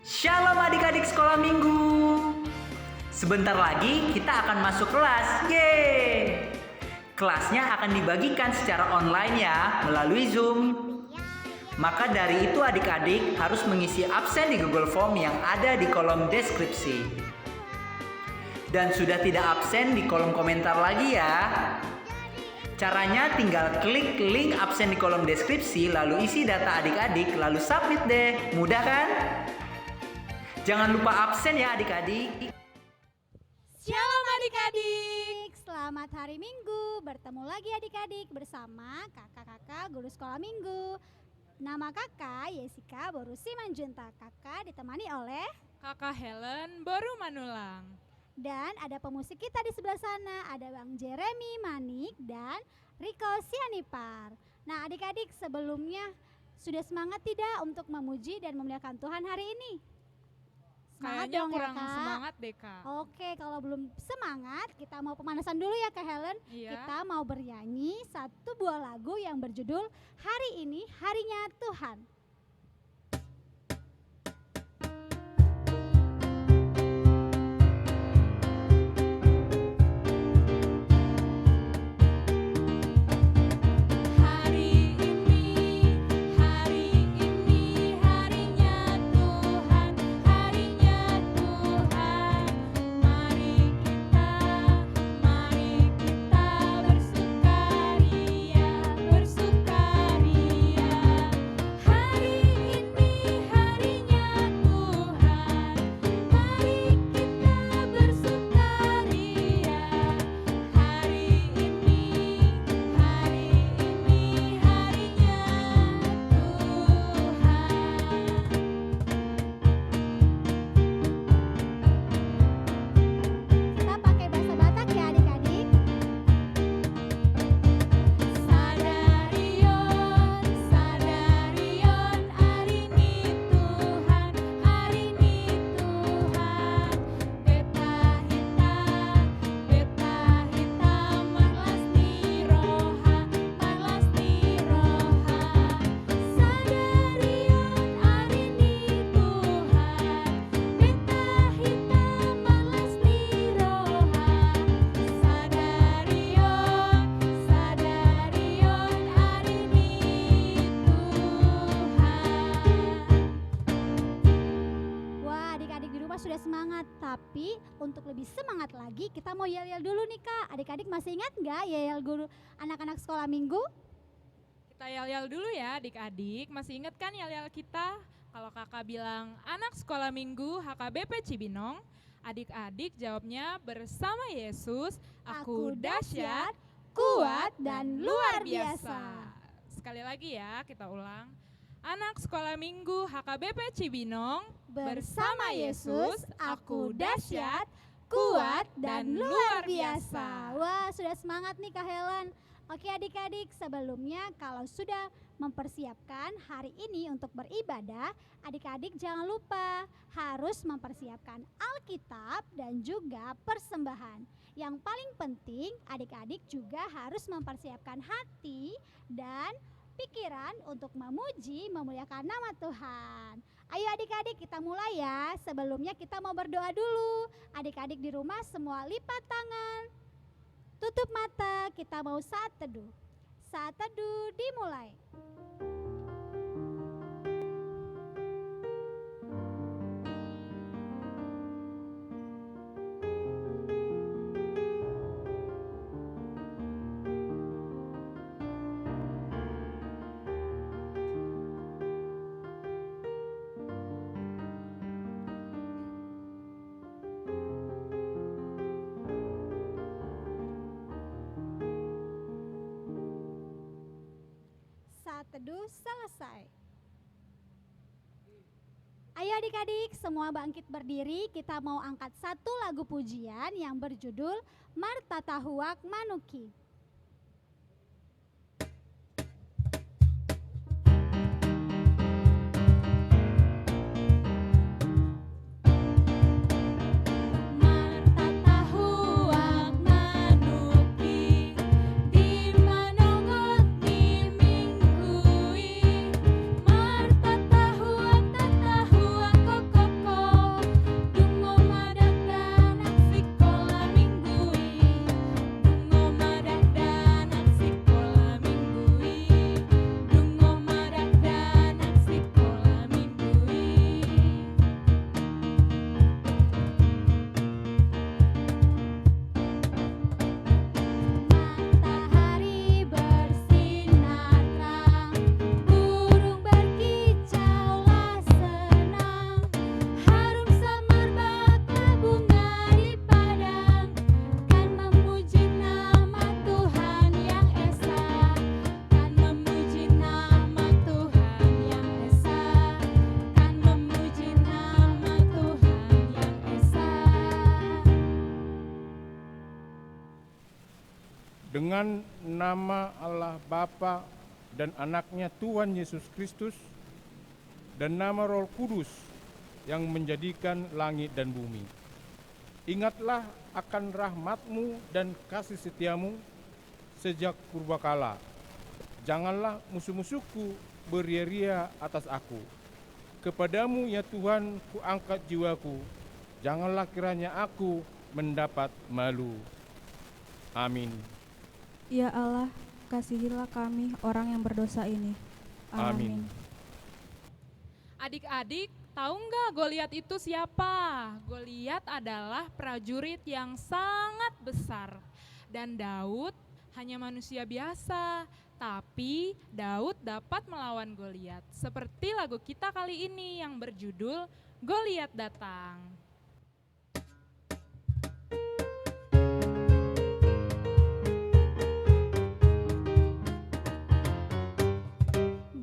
Shalom adik-adik sekolah minggu. Sebentar lagi kita akan masuk kelas. Yeay! Kelasnya akan dibagikan secara online ya, melalui Zoom. Maka dari itu adik-adik harus mengisi absen di Google Form yang ada di kolom deskripsi. Dan sudah tidak absen di kolom komentar lagi ya. Caranya tinggal klik link absen di kolom deskripsi, lalu isi data adik-adik, lalu submit deh. Mudah kan? Jangan lupa absen ya adik-adik. Shalom adik-adik, selamat hari Minggu. Bertemu lagi adik-adik bersama kakak-kakak guru sekolah minggu. Nama kakak Yesika Boru Simanjunta. Kakak ditemani oleh Kakak Helen Boru Manulang. dan ada pemusik kita di sebelah sana. Ada Bang Jeremy Manik dan Riko Sianipar. Nah adik-adik, sebelumnya sudah semangat tidak untuk memuji dan memuliakan Tuhan hari ini? Semangat Kayaknya dong ya, kurang Kak. semangat deh Kak. Oke, kalau belum semangat, kita mau pemanasan dulu ya Kak Helen. Iya. Kita mau bernyanyi satu buah lagu yang berjudul Hari Ini Harinya Tuhan. Hari ini harinya Tuhan, harinya Tuhan. Mari kita bersukaria, bersukaria. Hari ini harinya Tuhan, mari kita bersukaria. Hari ini harinya Tuhan. Kita pakai bahasa Batak ya adik-adik. Sadarion, sadarion, hari ini Tuhan, hari ini Tuhan. Beta hita, marlas ni roha, marlas ni roha. Sadarion, hari ini Tuhan. Beta hita, marlas ni roha. Sadarion, hari ini Tuhan. Wah, adik-adik di rumah sudah semangat. Tapi untuk lebih semangat lagi, kita mau yel-yel dulu nih Kak. Adik-adik masih ingat nggak yel-yel guru anak-anak sekolah minggu? Kita yel-yel dulu ya adik-adik. Masih ingat kan yel-yel kita? Kalau kakak bilang anak sekolah minggu HKBP Cibinong, adik-adik jawabnya bersama Yesus, aku dahsyat, kuat, dan luar biasa. Sekali lagi ya, kita ulang. Anak sekolah minggu HKBP Cibinong, Bersama Yesus, aku dahsyat, kuat, dan luar biasa. Wah, sudah semangat nih Kak Helen. Oke adik-adik, sebelumnya kalau sudah mempersiapkan hari ini untuk beribadah, adik-adik jangan lupa harus mempersiapkan Alkitab dan juga persembahan. Yang paling penting, adik-adik juga harus mempersiapkan hati dan pikiran untuk memuji, memuliakan nama Tuhan. Ayo adik-adik kita mulai ya. Sebelumnya kita mau berdoa dulu. Adik-adik di rumah semua lipat tangan, tutup mata, kita mau saat teduh. Saat teduh dimulai. Saat teduh selesai. Ayo adik-adik semua bangkit berdiri. Kita mau angkat satu lagu pujian yang berjudul Marta Tahuak Manuki. Marta tahuak manuki, di manongot di minggui. Marta tahuak koko Dengan nama Allah Bapa dan anaknya Tuhan Yesus Kristus dan nama Roh Kudus yang menjadikan langit dan bumi. Ingatlah akan rahmat-Mu dan kasih setiamu sejak purbakala. Janganlah musuh-musuhku beria-ria atas aku. Kepadamu ya Tuhan kuangkat jiwaku. Janganlah kiranya aku mendapat malu. Amin. Ya Allah, kasihilah kami orang yang berdosa ini. Amin. Adik-adik, tahu nggak Goliat itu siapa? Goliat adalah prajurit yang sangat besar. Dan Daud hanya manusia biasa, tapi Daud dapat melawan Goliat. Seperti lagu kita kali ini yang berjudul Goliat Datang.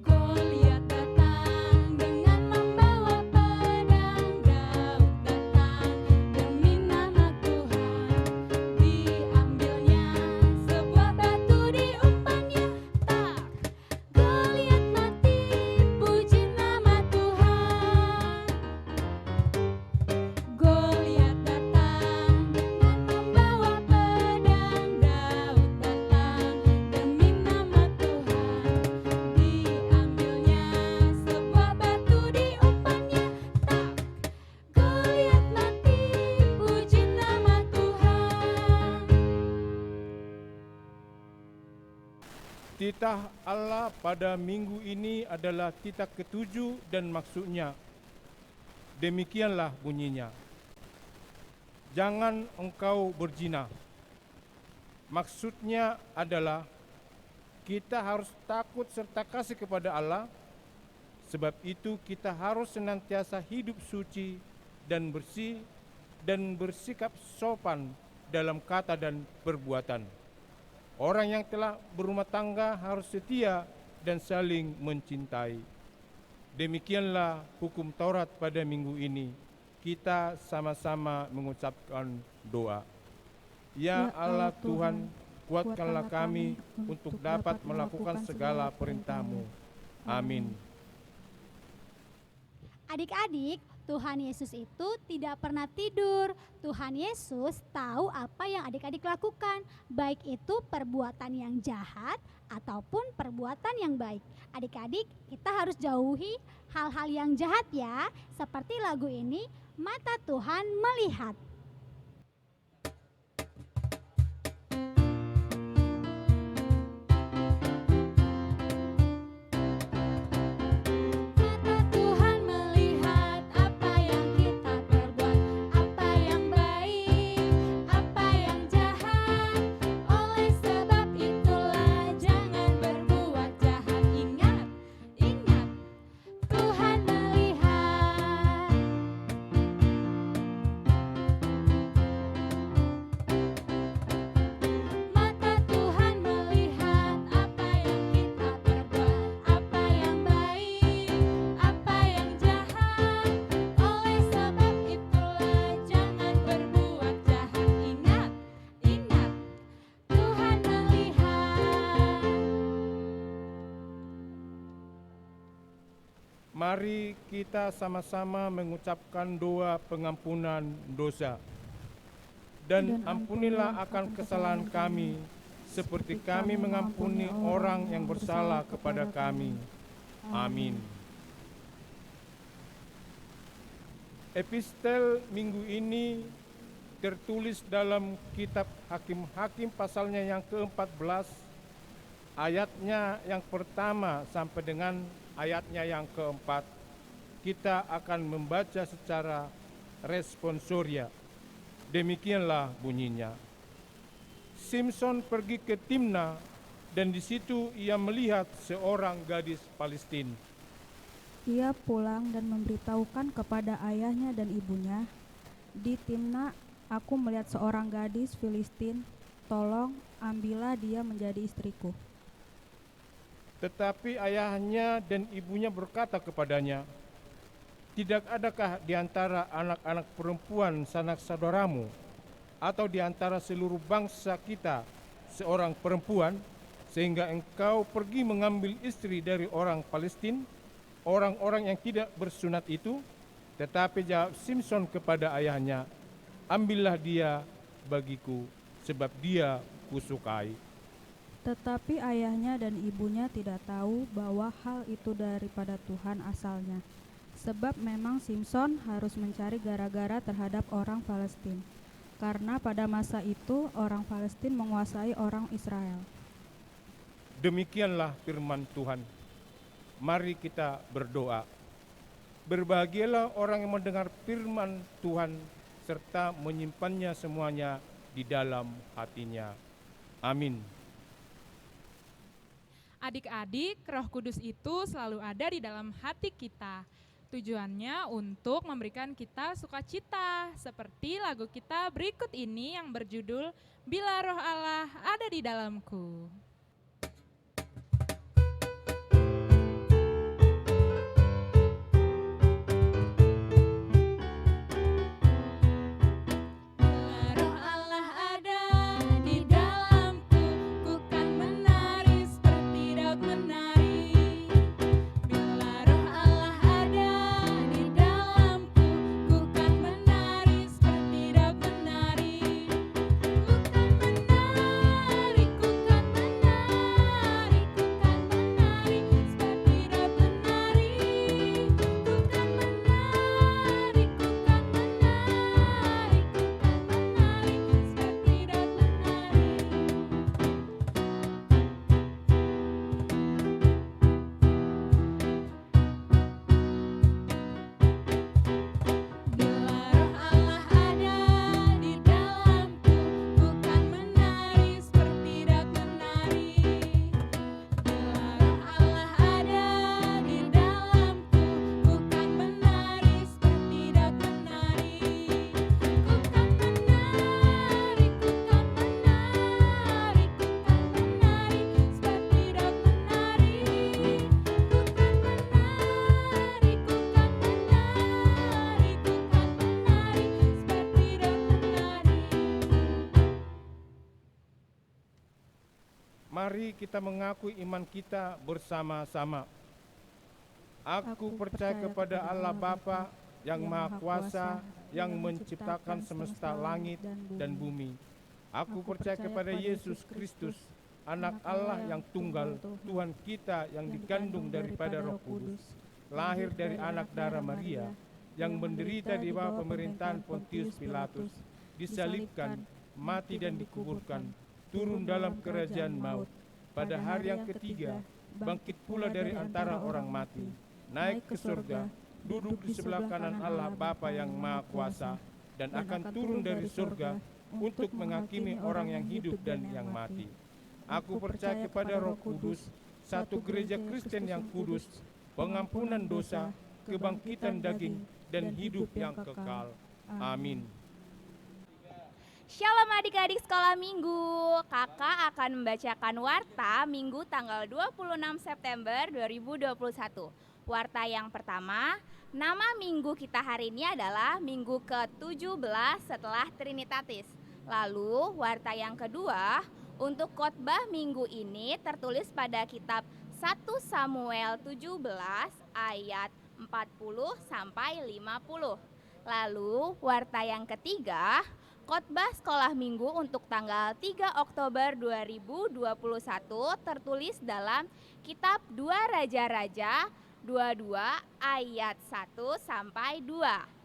Goliat datang dengan membawa pedang, Daud datang demi nama Tuhan. Diambilnya sebuah batu diumpannya, tak Goliat mati, puji nama Tuhan. Goliat datang dengan membawa pedang, Daud datang demi nama Tuhan. Diambilnya sebuah batu diumpannya, tak Goliat mati, puji nama Tuhan. Titah Allah pada minggu ini adalah titah ketujuh dan maksudnya. Demikianlah bunyinya. Jangan engkau berzina. Maksudnya adalah kita harus takut serta kasih kepada Allah. Sebab itu kita harus senantiasa hidup suci dan bersih dan bersikap sopan dalam kata dan perbuatan. Orang yang telah berumah tangga harus setia dan saling mencintai. Demikianlah hukum Taurat pada minggu ini. Kita sama-sama mengucapkan doa. Ya Allah Tuhan, kuatkanlah kami untuk dapat melakukan segala perintah-Mu. Amin. Adik-adik, Tuhan Yesus itu tidak pernah tidur. Tuhan Yesus tahu apa yang adik-adik lakukan, baik itu perbuatan yang jahat ataupun perbuatan yang baik. Adik-adik, kita harus jauhi hal-hal yang jahat ya, seperti lagu ini, Mata Tuhan Melihat. Mata Tuhan melihat apa yang kita perbuat, apa yang baik, apa yang jahat. Oleh sebab itulah jangan berbuat jahat. Ingat, ingat, Tuhan melihat. Mata Tuhan melihat apa yang kita perbuat, apa yang baik, apa yang jahat. Oleh sebab itulah jangan berbuat jahat. Ingat, ingat, Tuhan melihat. Mari kita sama-sama mengucapkan doa pengampunan dosa. Dan ampunilah akan kesalahan kami, seperti kami mengampuni orang yang bersalah kepada kami. Amin. Epistel minggu ini tertulis dalam kitab Hakim-Hakim pasalnya yang ke-14, ayatnya yang pertama sampai dengan ayatnya yang keempat. Kita akan membaca secara responsoria. Demikianlah bunyinya. Simpson pergi ke Timna dan di situ ia melihat seorang gadis Palestina. Ia pulang dan memberitahukan kepada ayahnya dan ibunya, "Di Timna aku melihat seorang gadis Filistin, tolong ambillah dia menjadi istriku." Tetapi ayahnya dan ibunya berkata kepadanya, "Tidak adakah di antara anak-anak perempuan sanak saudaramu atau di antara seluruh bangsa kita seorang perempuan, sehingga engkau pergi mengambil istri dari orang Palestina, orang-orang yang tidak bersunat itu? Tetapi jawab Simson kepada ayahnya, ambillah dia bagiku, sebab dia kusukai. Tetapi ayahnya dan ibunya tidak tahu bahwa hal itu daripada Tuhan asalnya. Sebab memang Simson harus mencari gara-gara terhadap orang Palestina. Karena pada masa itu orang Palestina menguasai orang Israel. Demikianlah firman Tuhan. Mari kita berdoa. Berbahagialah orang yang mendengar firman Tuhan serta menyimpannya semuanya di dalam hatinya. Amin. Adik-adik, Roh Kudus itu selalu ada di dalam hati kita. Tujuannya untuk memberikan kita sukacita, seperti lagu kita berikut ini yang berjudul Bila Roh Allah Ada di Dalamku. Mari kita mengakui iman kita bersama-sama. Aku percaya kepada Allah Bapa yang Maha Kuasa, yang menciptakan semesta langit dan bumi. Aku percaya kepada Yesus Kristus, Anak Allah yang tunggal, Tuhan kita yang dikandung daripada Roh Kudus, lahir dari anak darah Maria, yang menderita di bawah pemerintahan Pontius Pilatus, disalibkan, mati dan dikuburkan, turun dalam kerajaan maut, pada hari yang ketiga bangkit pula dari antara orang mati, naik ke surga, duduk di sebelah kanan Allah Bapa yang Maha Kuasa, dan akan turun dari surga untuk menghakimi orang yang hidup dan yang mati. Aku percaya kepada Roh Kudus, satu gereja Kristen yang kudus, pengampunan dosa, kebangkitan daging, dan hidup yang kekal. Amin. Shalom adik-adik sekolah minggu. Kakak akan membacakan warta minggu tanggal 26 September 2021. Warta yang pertama, nama minggu kita hari ini adalah minggu ke-17 setelah Trinitatis. Lalu warta yang kedua, untuk khotbah minggu ini tertulis pada kitab 1 Samuel 17 ayat 40 sampai 50. Lalu warta yang ketiga, khotbah sekolah minggu untuk tanggal 3 Oktober 2021 tertulis dalam kitab 2 Raja-Raja 22 ayat 1 sampai 2.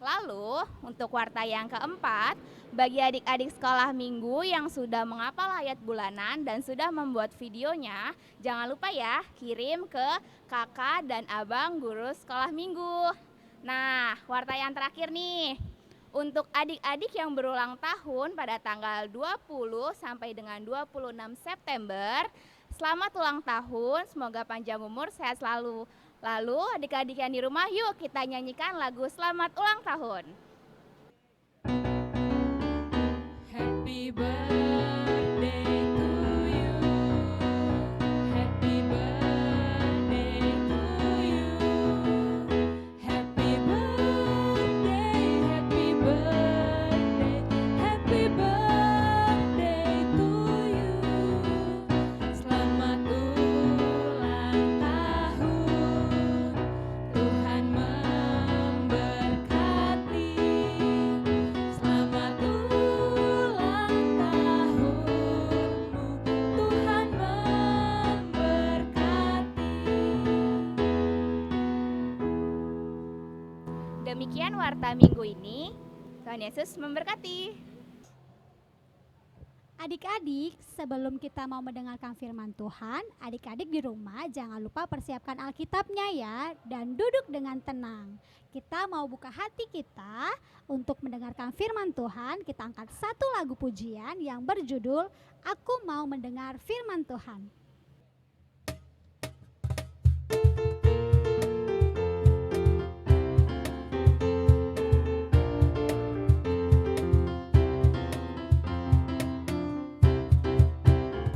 Lalu untuk warta yang keempat, bagi adik-adik sekolah minggu yang sudah menghafal ayat bulanan dan sudah membuat videonya, jangan lupa ya kirim ke kakak dan abang guru sekolah minggu. Nah, warta yang terakhir nih. Untuk adik-adik yang berulang tahun pada tanggal 20 sampai dengan 26 September, selamat ulang tahun, semoga panjang umur, sehat selalu. Lalu adik-adik yang di rumah, yuk kita nyanyikan lagu Selamat Ulang Tahun. Happy birthday to you. Happy birthday to you. Happy birthday, happy birthday, happy birthday to you. Demikian warta minggu ini. Tuhan Yesus memberkati. Adik-adik, sebelum kita mau mendengarkan firman Tuhan, adik-adik di rumah jangan lupa persiapkan Alkitabnya ya, dan duduk dengan tenang. Kita mau buka hati kita untuk mendengarkan firman Tuhan. Kita angkat satu lagu pujian yang berjudul Aku Mau Mendengar Firman Tuhan.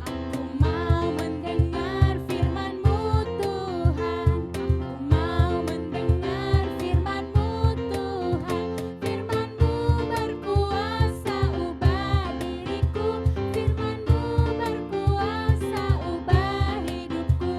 Aku mau mendengar firman-Mu Tuhan. Aku mau mendengar firman-Mu Tuhan. Firman-Mu berkuasa ubah diriku. Firman-Mu berkuasa ubah hidupku.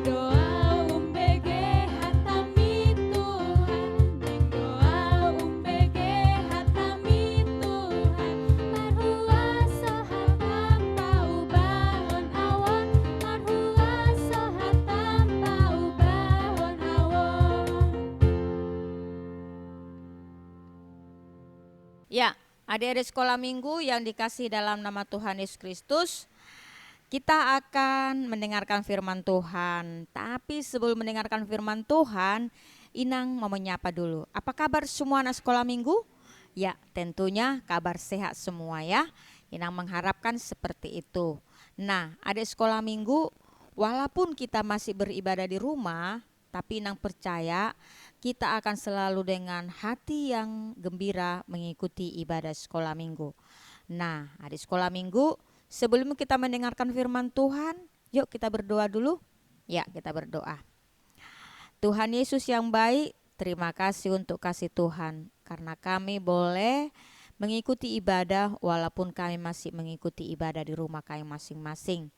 Doa UMBG hatami Tuhan, doa UMBG hatami Tuhan. Marhuasa hatampa ubahon awon, marhuasa hatampa ubahon awon. Ya, adik-adik sekolah minggu yang dikasih dalam nama Tuhan Yesus Kristus, kita akan mendengarkan firman Tuhan. Tapi sebelum mendengarkan firman Tuhan, Inang mau menyapa dulu. Apa kabar semua anak sekolah minggu? Ya, tentunya kabar sehat semua ya. Inang mengharapkan seperti itu. Nah, adik sekolah minggu, walaupun kita masih beribadah di rumah, tapi Inang percaya kita akan selalu dengan hati yang gembira mengikuti ibadah sekolah minggu. Nah, adik sekolah minggu, sebelum kita mendengarkan firman Tuhan, yuk kita berdoa dulu. Ya, kita berdoa. Tuhan Yesus yang baik, terima kasih untuk kasih Tuhan. Karena kami boleh mengikuti ibadah walaupun kami masih mengikuti ibadah di rumah kami masing-masing.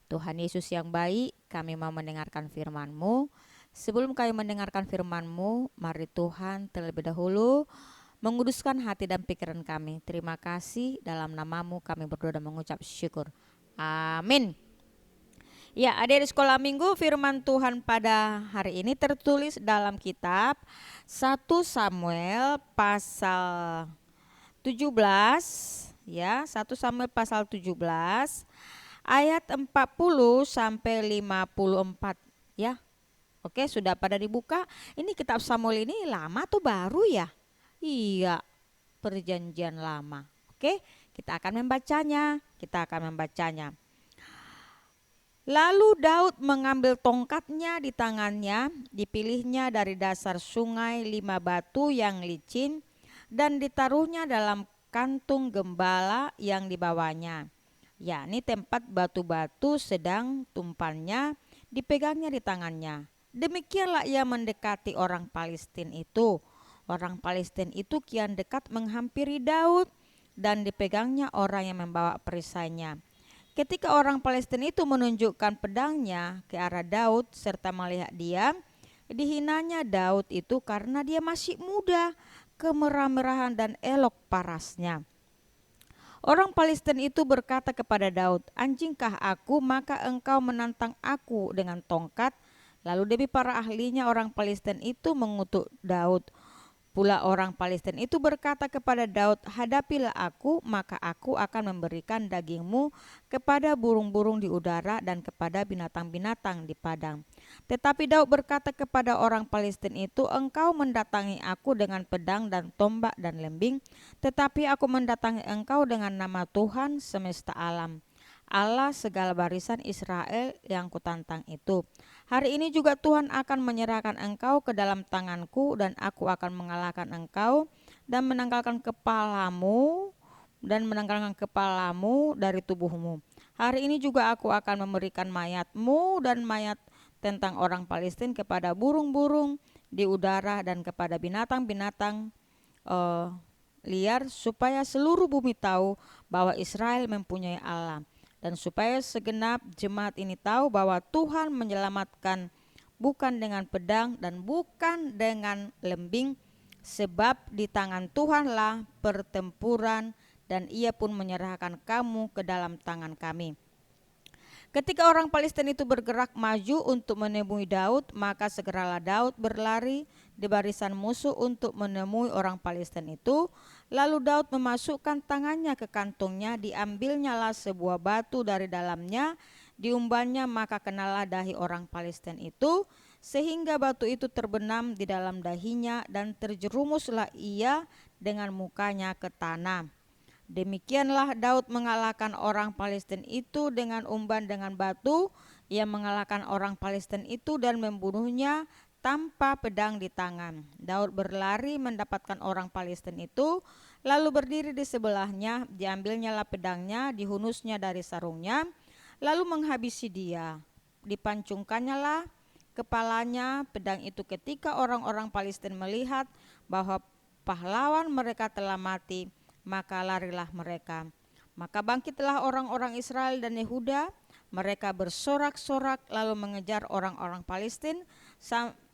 Tuhan Yesus yang baik, kami mau mendengarkan firman-Mu. Sebelum kami mendengarkan firman-Mu, mari Tuhan terlebih dahulu menguduskan hati dan pikiran kami. Terima kasih, dalam nama-Mu kami berdoa dan mengucap syukur. Amin. Ya, adik-adik sekolah minggu, firman Tuhan pada hari ini tertulis dalam kitab 1 Samuel pasal 17, ya, 1 Samuel pasal 17 ayat 40 sampai 54, ya. Oke, sudah pada dibuka. Ini kitab Samuel ini lama atau baru ya? Iya, perjanjian lama. Oke, kita akan membacanya. Lalu Daud mengambil tongkatnya di tangannya, dipilihnya dari dasar sungai 5 batu yang licin, dan ditaruhnya dalam kantung gembala yang dibawanya, yakni tempat batu-batu sedang tumpannya dipegangnya di tangannya. Demikianlah ia mendekati orang Palestina itu. Orang Palestina itu kian dekat menghampiri Daud dan dipegangnya orang yang membawa perisainya. Ketika orang Palestina itu menunjukkan pedangnya ke arah Daud serta melihat dia, dihinanya Daud itu karena dia masih muda, kemerah-merahan dan elok parasnya. Orang Palestina itu berkata kepada Daud, "Anjingkah aku, maka engkau menantang aku dengan tongkat?" Lalu demi para ahlinya orang Palestina itu mengutuk Daud. Pula orang Palestina itu berkata kepada Daud, "Hadapilah aku, maka aku akan memberikan dagingmu kepada burung-burung di udara dan kepada binatang-binatang di padang." Tetapi Daud berkata kepada orang Palestina itu, "Engkau mendatangi aku dengan pedang dan tombak dan lembing, tetapi aku mendatangi engkau dengan nama Tuhan semesta alam, Allah segala barisan Israel yang kutantang itu. Hari ini juga Tuhan akan menyerahkan engkau ke dalam tanganku, dan aku akan mengalahkan engkau dan menanggalkan kepalamu dari tubuhmu. Hari ini juga aku akan memberikan mayatmu dan mayat tentang orang Palestina kepada burung-burung di udara dan kepada binatang-binatang liar, supaya seluruh bumi tahu bahwa Israel mempunyai Allah. Dan supaya segenap jemaat ini tahu bahwa Tuhan menyelamatkan bukan dengan pedang dan bukan dengan lembing, sebab di tangan Tuhanlah pertempuran dan ia pun menyerahkan kamu ke dalam tangan kami. Ketika orang Palestina itu bergerak maju untuk menemui Daud, maka segeralah Daud berlari di barisan musuh untuk menemui orang Palestina itu. Lalu Daud memasukkan tangannya ke kantungnya, diambilnyalah sebuah batu dari dalamnya, diumbannya, maka kenalah dahi orang Palestina itu, sehingga batu itu terbenam di dalam dahinya, dan terjerumuslah ia dengan mukanya ke tanah. Demikianlah Daud mengalahkan orang Palestina itu dengan umban dengan batu. Ia mengalahkan orang Palestina itu dan membunuhnya tanpa pedang di tangan. Daud berlari mendapatkan orang Palestina itu, lalu berdiri di sebelahnya, diambilnyalah pedangnya, dihunusnya dari sarungnya, lalu menghabisi dia. Dipancungkannyalah kepalanya pedang itu. Ketika orang-orang Palestina melihat bahwa pahlawan mereka telah mati, maka larilah mereka. Maka bangkitlah orang-orang Israel dan Yehuda, mereka bersorak-sorak lalu mengejar orang-orang Palestina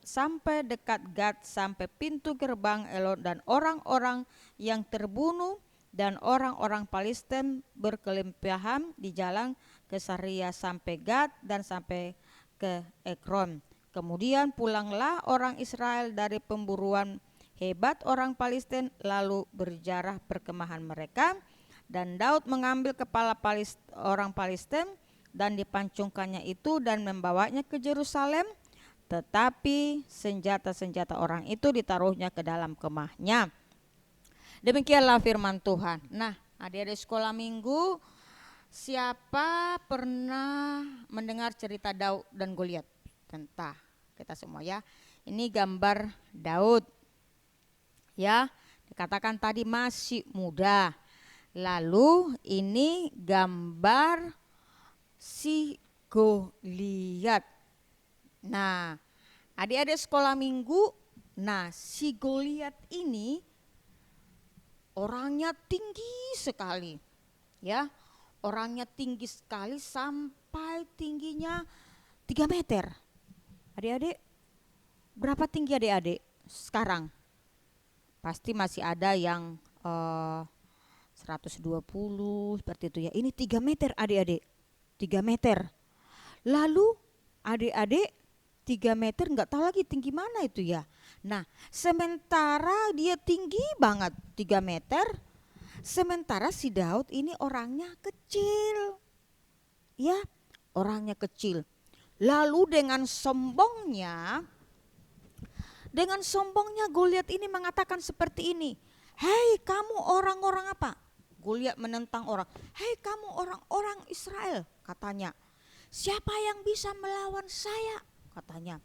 sampai dekat Gad, sampai pintu gerbang Elon, dan orang-orang yang terbunuh dan orang-orang Palestina berkelimpahan di jalan ke Saria sampai Gad dan sampai ke Ekron. Kemudian pulanglah orang Israel dari pemburuan hebat orang Palestina, lalu berjarah perkemahan mereka, dan Daud mengambil kepala orang Palestina dan dipancungkannya itu dan membawanya ke Yerusalem, tetapi senjata-senjata orang itu ditaruhnya ke dalam kemahnya. Demikianlah firman Tuhan. Nah, adik-adik sekolah minggu, siapa pernah mendengar cerita Daud dan Goliat? Tentu kita semua ya. Ini gambar Daud. Ya, dikatakan tadi masih muda. Lalu ini gambar si Goliat. Nah, adik-adik sekolah minggu, nah si Goliat ini orangnya tinggi sekali. Ya, orangnya tinggi sekali sampai tingginya 3 meter. Adik-adik, berapa tinggi adik-adik sekarang? Pasti masih ada yang 120 seperti itu ya. Ini 3 meter adik-adik, 3 meter. Lalu adik-adik 3 meter nggak tahu lagi tinggi mana itu ya. Nah, sementara dia tinggi banget 3 meter, sementara si Daud ini orangnya kecil. Ya, orangnya kecil. Lalu dengan sombongnya Goliat ini mengatakan seperti ini. Hei kamu orang-orang apa? Goliat menentang orang. Hei kamu orang-orang Israel, katanya. Siapa yang bisa melawan saya? Katanya.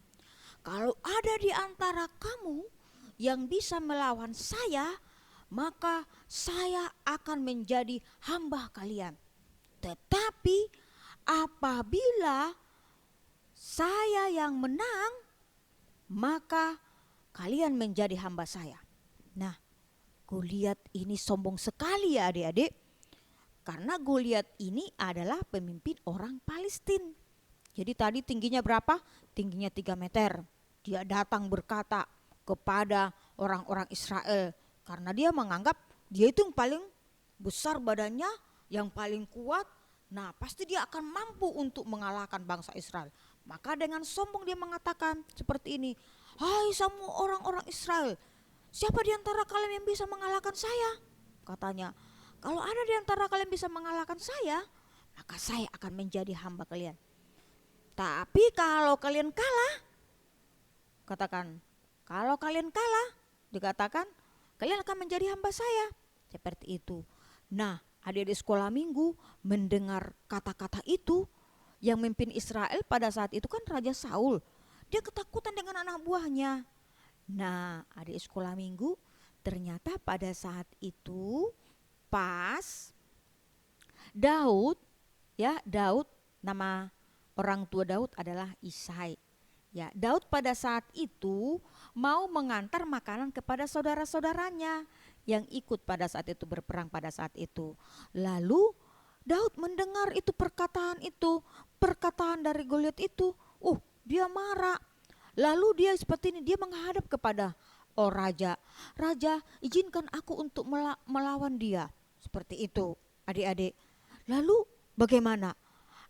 Kalau ada di antara kamu yang bisa melawan saya, maka saya akan menjadi hamba kalian. Tetapi apabila saya yang menang, maka kalian menjadi hamba saya. Nah, Goliat ini sombong sekali ya adik-adik. Karena Goliat ini adalah pemimpin orang Palestina. Jadi tadi tingginya berapa? Tingginya 3 meter. Dia datang berkata kepada orang-orang Israel. Karena dia menganggap dia itu yang paling besar badannya, yang paling kuat. Nah, pasti dia akan mampu untuk mengalahkan bangsa Israel. Maka dengan sombong dia mengatakan seperti ini. Hai semua orang-orang Israel, siapa di antara kalian yang bisa mengalahkan saya? Katanya, kalau ada di antara kalian bisa mengalahkan saya, maka saya akan menjadi hamba kalian. Tapi kalau kalian kalah, katakan, kalau kalian kalah, dikatakan, kalian akan menjadi hamba saya. Seperti itu. Nah, adik-adik sekolah minggu mendengar kata-kata itu, yang memimpin Israel pada saat itu kan Raja Saul. Dia ketakutan dengan anak buahnya. Nah, adik sekolah minggu, ternyata pada saat itu pas Daud, nama orang tua Daud adalah Isai. Ya, Daud pada saat itu mau mengantar makanan kepada saudara-saudaranya yang ikut pada saat itu berperang pada saat itu. Lalu Daud mendengar itu perkataan dari Goliat itu. Dia marah. Lalu dia seperti ini, dia menghadap kepada raja. Raja, izinkan aku untuk melawan dia. Seperti itu adik-adik. Lalu bagaimana?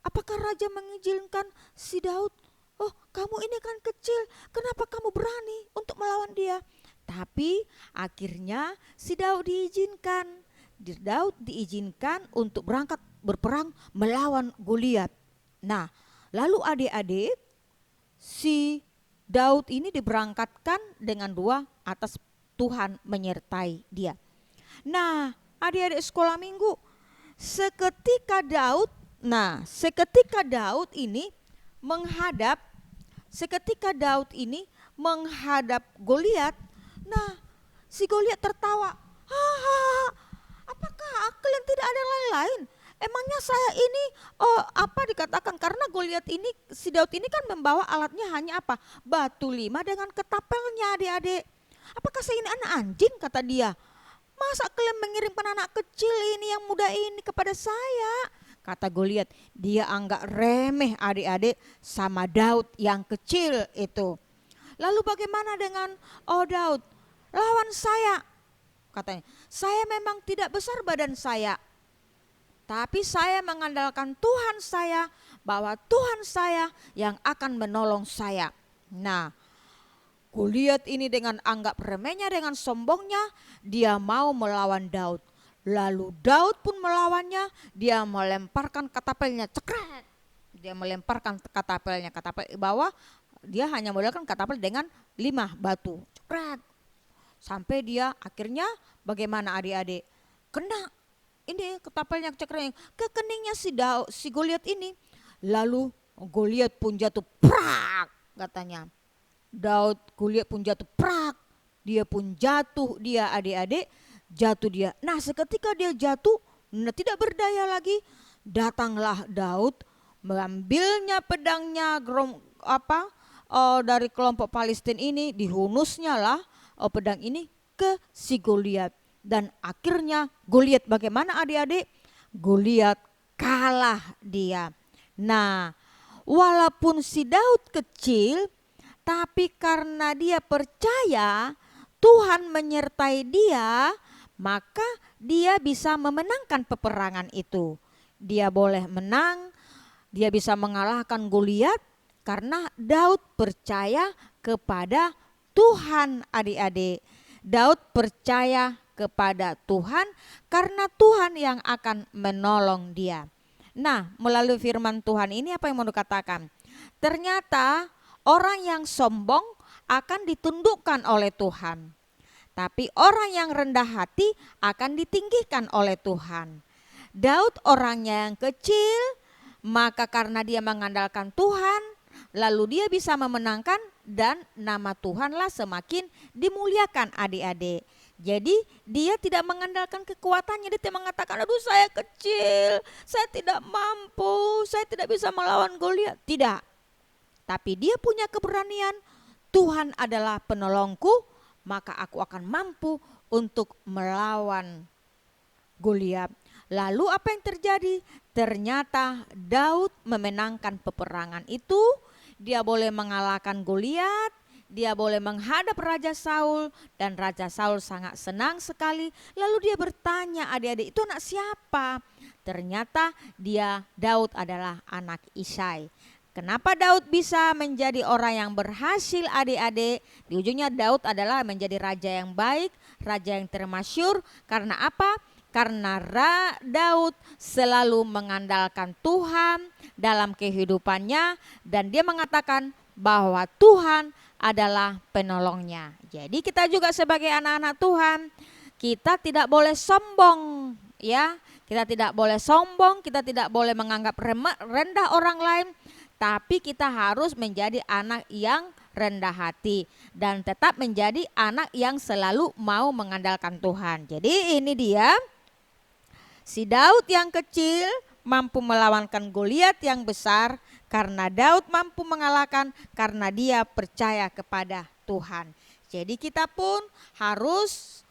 Apakah raja mengizinkan si Daud? Oh, kamu ini kan kecil, kenapa kamu berani untuk melawan dia? Tapi akhirnya si Daud diizinkan. Daud diizinkan untuk berangkat berperang melawan Goliat. Nah, lalu adik-adik, si Daud ini diberangkatkan dengan doa atas Tuhan menyertai dia. Nah, adik-adik sekolah minggu, seketika Daud ini menghadap Goliat. Nah, si Goliat tertawa. Hahaha, apakah kalian tidak ada yang lain? Emangnya saya ini dikatakan, karena Goliat ini, si Daud ini kan membawa alatnya hanya apa? Batu 5 dengan ketapelnya adik-adik. Apakah saya ini anak anjing, kata dia. Masa kalian mengirimkan anak kecil ini yang muda ini kepada saya? Kata Goliat. Dia anggap remeh adik-adik sama Daud yang kecil itu. Lalu bagaimana dengan Daud? Lawan saya, katanya. Saya memang tidak besar badan saya, tapi saya mengandalkan Tuhan saya, bahwa Tuhan saya yang akan menolong saya. Nah, Goliat ini dengan anggap remehnya, dengan sombongnya, dia mau melawan Daud. Lalu Daud pun melawannya, dia melemparkan katapelnya, cekrek. Dia melemparkan katapel bawah, dia hanya modalkan katapel dengan 5 batu, cekrek. Sampai dia akhirnya bagaimana adik-adik? Kena ini ketapelnya cekrek ke keningnya si Goliat ini. Lalu Goliat pun jatuh, prak, katanya. Goliat pun jatuh, prak. Dia pun jatuh, dia adik-adik, jatuh dia. Nah, seketika dia jatuh, tidak berdaya lagi, datanglah Daud, mengambilnya pedangnya dari kelompok Palestina ini, dihunusnya lah pedang ini ke si Goliat. Dan akhirnya Goliat bagaimana adik-adik? Goliat kalah dia. Nah, walaupun si Daud kecil, tapi karena dia percaya Tuhan menyertai dia, maka dia bisa memenangkan peperangan itu. Dia boleh menang, dia bisa mengalahkan Goliat karena Daud percaya kepada Tuhan adik-adik. Daud percaya kepada Tuhan karena Tuhan yang akan menolong dia. Nah, melalui firman Tuhan ini apa yang mau dikatakan? Ternyata orang yang sombong akan ditundukkan oleh Tuhan. Tapi orang yang rendah hati akan ditinggikan oleh Tuhan. Daud orangnya yang kecil, maka karena dia mengandalkan Tuhan, lalu dia bisa memenangkan dan nama Tuhanlah semakin dimuliakan adik-adik. Jadi dia tidak mengandalkan kekuatannya, dia tidak mengatakan aduh saya kecil, saya tidak mampu, saya tidak bisa melawan Goliat. Tidak, tapi dia punya keberanian, Tuhan adalah penolongku, maka aku akan mampu untuk melawan Goliat. Lalu apa yang terjadi? Ternyata Daud memenangkan peperangan itu, dia boleh mengalahkan Goliat, dia boleh menghadap Raja Saul, dan Raja Saul sangat senang sekali. Lalu dia bertanya, adik-adik itu anak siapa? Ternyata Daud adalah anak Isai. Kenapa Daud bisa menjadi orang yang berhasil adik-adik? Di ujungnya Daud adalah menjadi raja yang baik, raja yang termasyur. Karena apa? Karena Daud selalu mengandalkan Tuhan dalam kehidupannya, dan dia mengatakan bahwa Tuhan adalah penolongnya. Jadi kita juga sebagai anak-anak Tuhan, kita tidak boleh sombong, ya. Kita tidak boleh sombong, kita tidak boleh menganggap rendah orang lain, tapi kita harus menjadi anak yang rendah hati dan tetap menjadi anak yang selalu mau mengandalkan Tuhan. Jadi ini dia, si Daud yang kecil mampu melawankan Goliat yang besar karena Daud mampu mengalahkan karena dia percaya kepada Tuhan. Jadi kita pun harus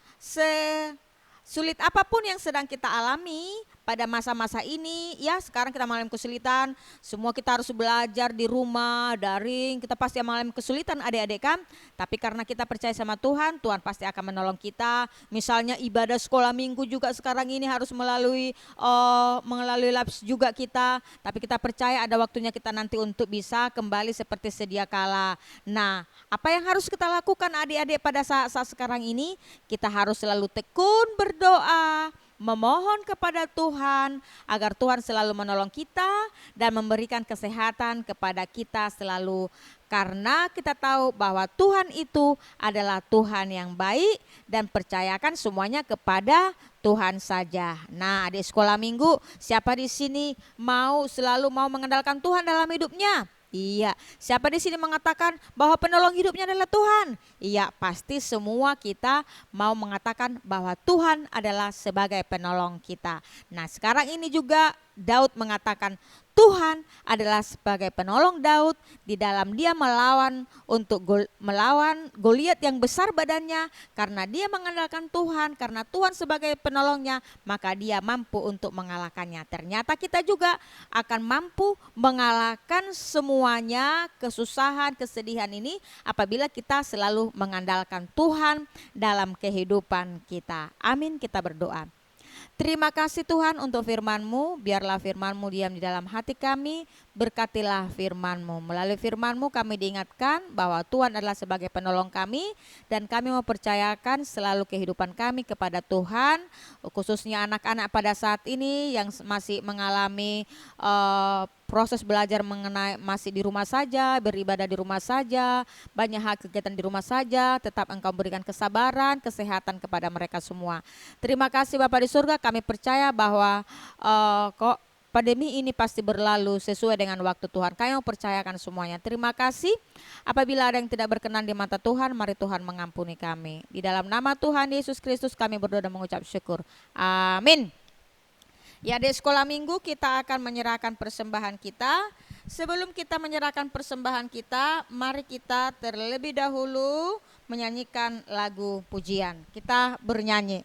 sulit apapun yang sedang kita alami, pada masa-masa ini ya, sekarang kita mengalami kesulitan, semua kita harus belajar di rumah, daring, kita pasti mengalami kesulitan adik-adik kan, tapi karena kita percaya sama Tuhan, Tuhan pasti akan menolong kita. Misalnya ibadah sekolah minggu juga sekarang ini harus melalui live juga kita, tapi kita percaya ada waktunya kita nanti untuk bisa kembali seperti sedia kala. Nah, apa yang harus kita lakukan adik-adik pada saat-saat sekarang ini? Kita harus selalu tekun berdoa, memohon kepada Tuhan agar Tuhan selalu menolong kita dan memberikan kesehatan kepada kita selalu, karena kita tahu bahwa Tuhan itu adalah Tuhan yang baik dan percayakan semuanya kepada Tuhan saja. Nah, di sekolah minggu, siapa di sini selalu mau mengandalkan Tuhan dalam hidupnya? Iya, siapa di sini mengatakan bahwa penolong hidupnya adalah Tuhan? Iya, pasti semua kita mau mengatakan bahwa Tuhan adalah sebagai penolong kita. Nah, sekarang ini juga Daud mengatakan Tuhan adalah sebagai penolong Daud di dalam dia melawan Goliat yang besar badannya, karena dia mengandalkan Tuhan, karena Tuhan sebagai penolongnya, maka dia mampu untuk mengalahkannya. Ternyata kita juga akan mampu mengalahkan semuanya, kesusahan, kesedihan ini apabila kita selalu mengandalkan Tuhan dalam kehidupan kita. Amin, kita berdoa. Terima kasih Tuhan untuk firman-Mu, biarlah firman-Mu diam di dalam hati kami, berkatilah firman-Mu. Melalui firman-Mu kami diingatkan bahwa Tuhan adalah sebagai penolong kami, dan kami mempercayakan selalu kehidupan kami kepada Tuhan, khususnya anak-anak pada saat ini yang masih mengalami proses belajar mengenai masih di rumah saja, beribadah di rumah saja, banyak hal kegiatan di rumah saja, tetap Engkau berikan kesabaran, kesehatan kepada mereka semua. Terima kasih Bapa di surga, kami percaya bahwa pandemi ini pasti berlalu sesuai dengan waktu Tuhan. Kami percayakan semuanya. Terima kasih. Apabila ada yang tidak berkenan di mata Tuhan, mari Tuhan mengampuni kami. Di dalam nama Tuhan Yesus Kristus kami berdoa dan mengucap syukur. Amin. Ya, di sekolah minggu kita akan menyerahkan persembahan kita. Sebelum kita menyerahkan persembahan kita, mari kita terlebih dahulu menyanyikan lagu pujian. Kita bernyanyi.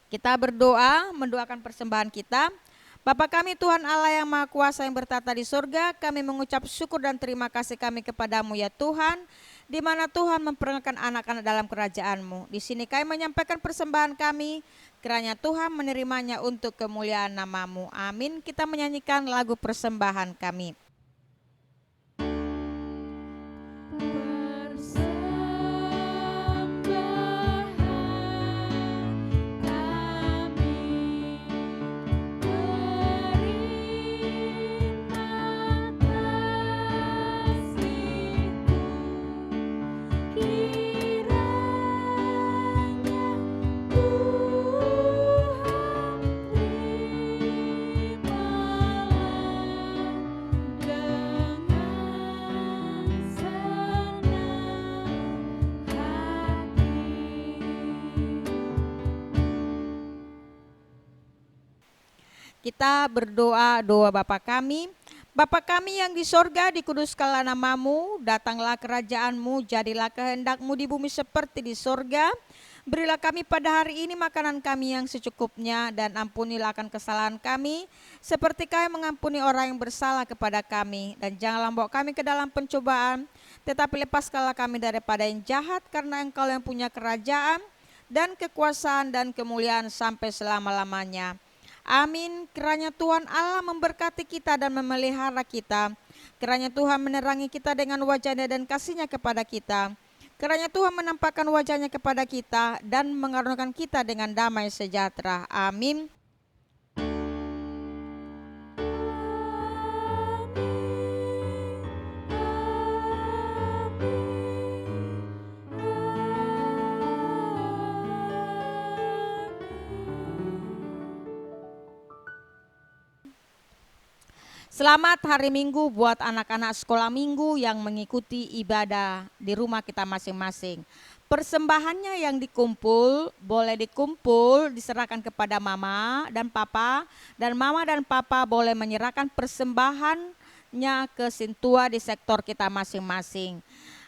Kita berdoa, mendoakan persembahan kita. Bapa kami Tuhan Allah yang Maha Kuasa yang bertata di surga, kami mengucap syukur dan terima kasih kami kepadamu ya Tuhan, di mana Tuhan memperkenalkan anak-anak dalam kerajaan-Mu. Di sini kami menyampaikan persembahan kami, kiranya Tuhan menerimanya untuk kemuliaan nama-Mu. Amin. Kita menyanyikan lagu persembahan kami. Kita berdoa doa Bapa kami. Bapa kami yang di sorga, dikuduskanlah namamu, datanglah kerajaanmu, jadilah kehendakmu di bumi seperti di sorga. Berilah kami pada hari ini makanan kami yang secukupnya, dan ampunilah akan kesalahan kami, seperti kami mengampuni orang yang bersalah kepada kami. Dan janganlah bawa kami ke dalam pencobaan, tetapi lepaskanlah kami daripada yang jahat, karena Engkau yang punya kerajaan, dan kekuasaan, dan kemuliaan sampai selama-lamanya. Amin. Kiranya Tuhan Allah memberkati kita dan memelihara kita. Kiranya Tuhan menerangi kita dengan wajah-Nya dan kasih-Nya kepada kita. Kiranya Tuhan menampakkan wajah-Nya kepada kita dan mengaruniakan kita dengan damai sejahtera. Amin. Selamat hari Minggu buat anak-anak sekolah minggu yang mengikuti ibadah di rumah kita masing-masing. Persembahannya yang dikumpul, boleh dikumpul, diserahkan kepada mama dan papa. Dan mama dan papa boleh menyerahkan persembahannya ke Sintua di sektor kita masing-masing.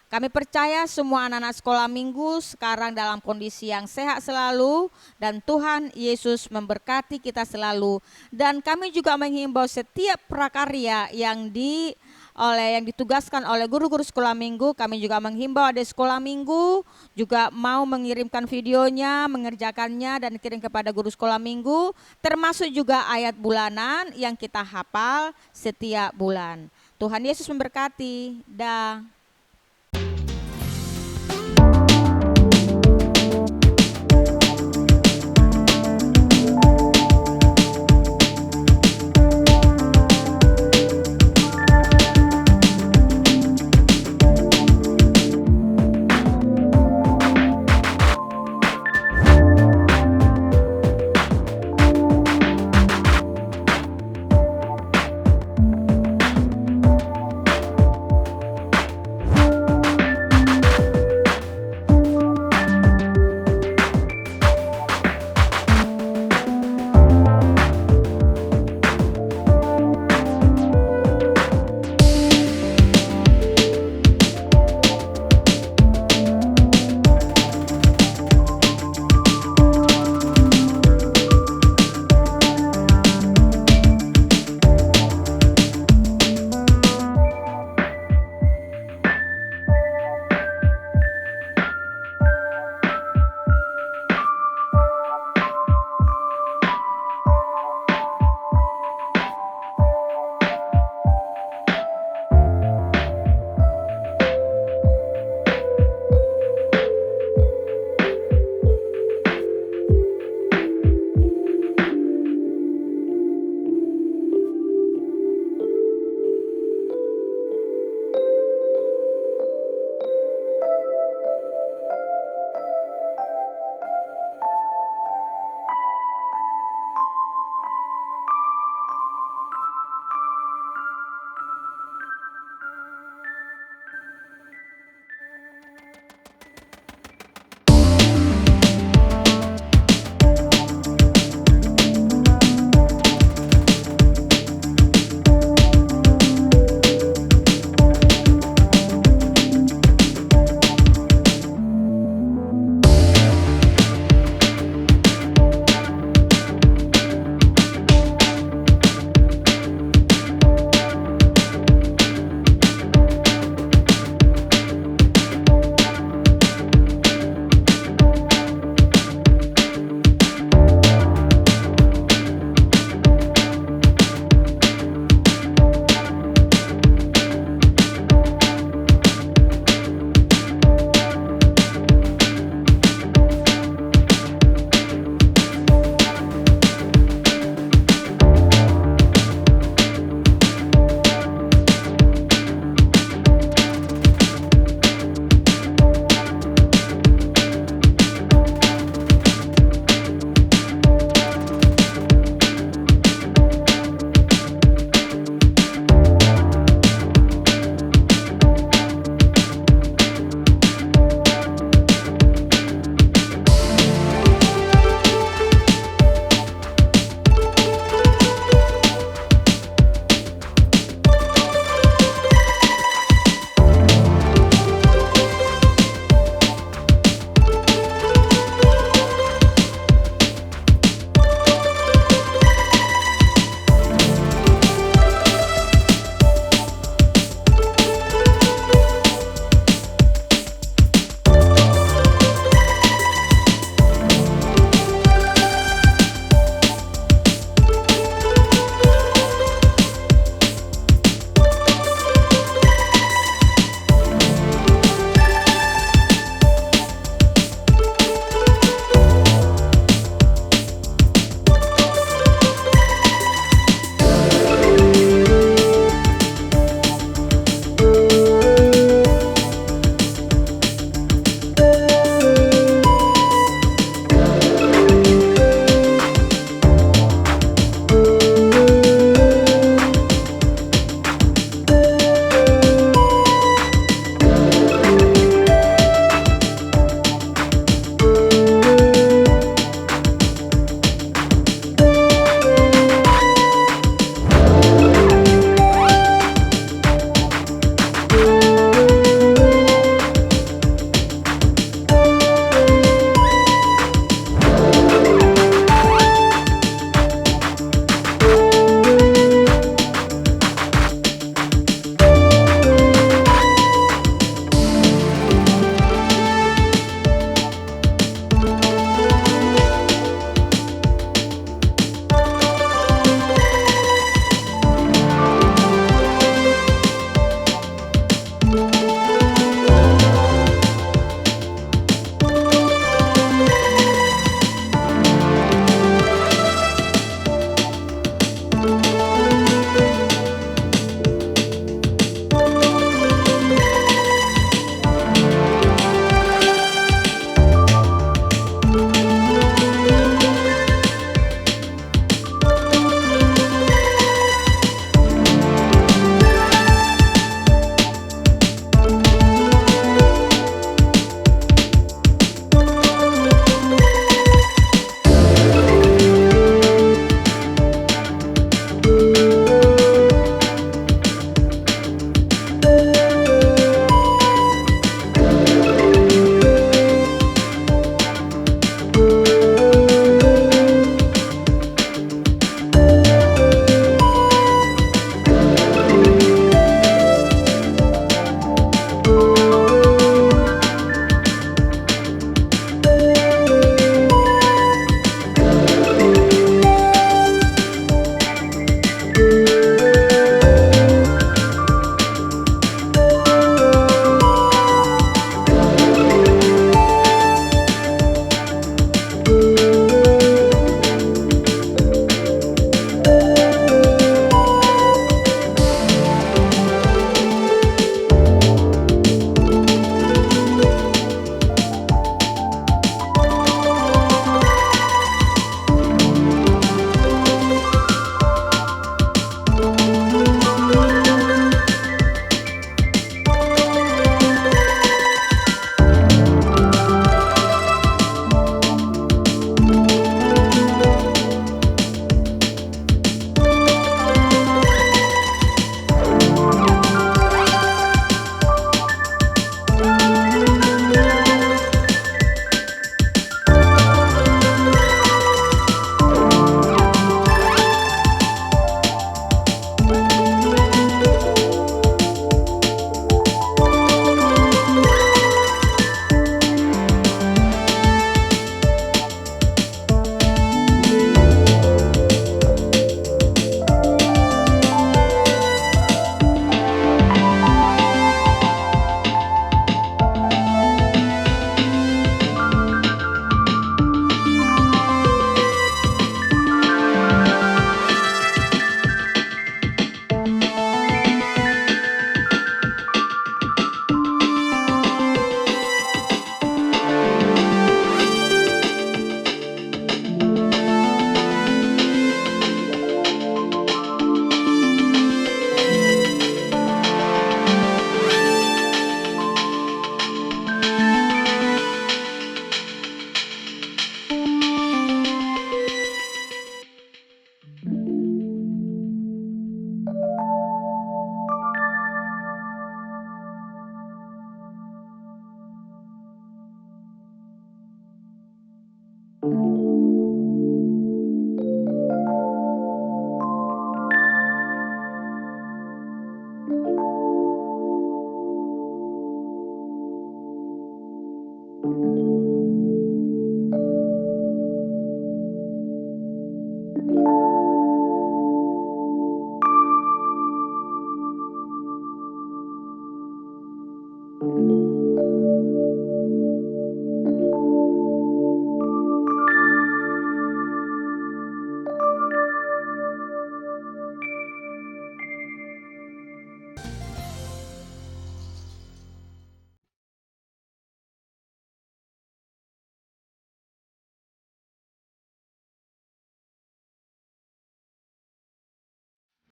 Kami percaya semua anak-anak sekolah minggu sekarang dalam kondisi yang sehat selalu, dan Tuhan Yesus memberkati kita selalu. Dan kami juga menghimbau setiap prakarya yang ditugaskan oleh guru-guru sekolah minggu, kami juga menghimbau adik sekolah minggu juga mau mengirimkan videonya, mengerjakannya dan kirim kepada guru sekolah minggu, termasuk juga ayat bulanan yang kita hafal setiap bulan. Tuhan Yesus memberkati. Dah.